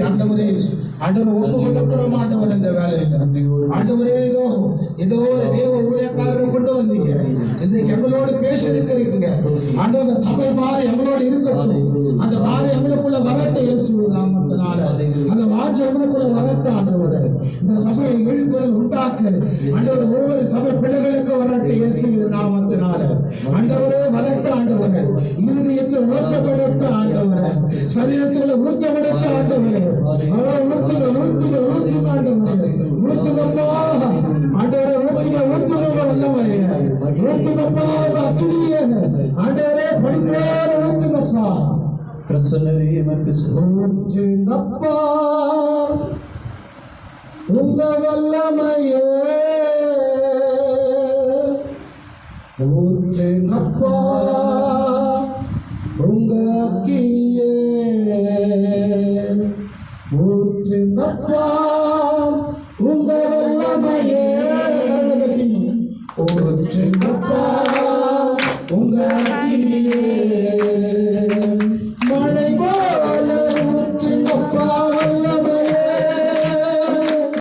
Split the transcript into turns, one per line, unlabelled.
ஆண்டவரே ஆண்டவர் ஒப்பு கொடுக்கிறோம். ஆண்டவர் இந்த வேலையில் ஆண்டவரே ஏதோ ஒரு தேவ ஊழியக்காரரை கொண்டு வந்தீங்க. இன்றைக்கு எங்களோடு பேசிருக்கிறீங்க. ஆண்டவர் சபை மாறி எங்களோடு இருக்கட்டும். அந்த மாறி எங்களுக்குள்ள வரட்டும். இயேசுவின் நாமத்தினால அந்த வாஞ்சை எங்களுக்குள்ள வரட்டும். ஆண்டவரே இந்த சபையை விழிப்புணர்வு உண்டாக்க ஆண்டவர் ஒவ்வொரு சபை பிள்ளைகளுக்கு வரட்டும். இயேசுவின் நாமத்தினால ஆண்டவரே வரட்டும். ஆண்டவரே இருதயத்தில் ஊற்றப்படட்டும். ஆண்டவரே சரீரத்தில் ஊற்றப்படட்டும். ஆண்டவரே உங்க வல்லமையே ஊற்றுங்கப்பா உங்க அக்கினியே ஊற்றுங்கப்பா உங்க வல்லமையே ஊற்றுங்கப்பா உங்க அக்கினியே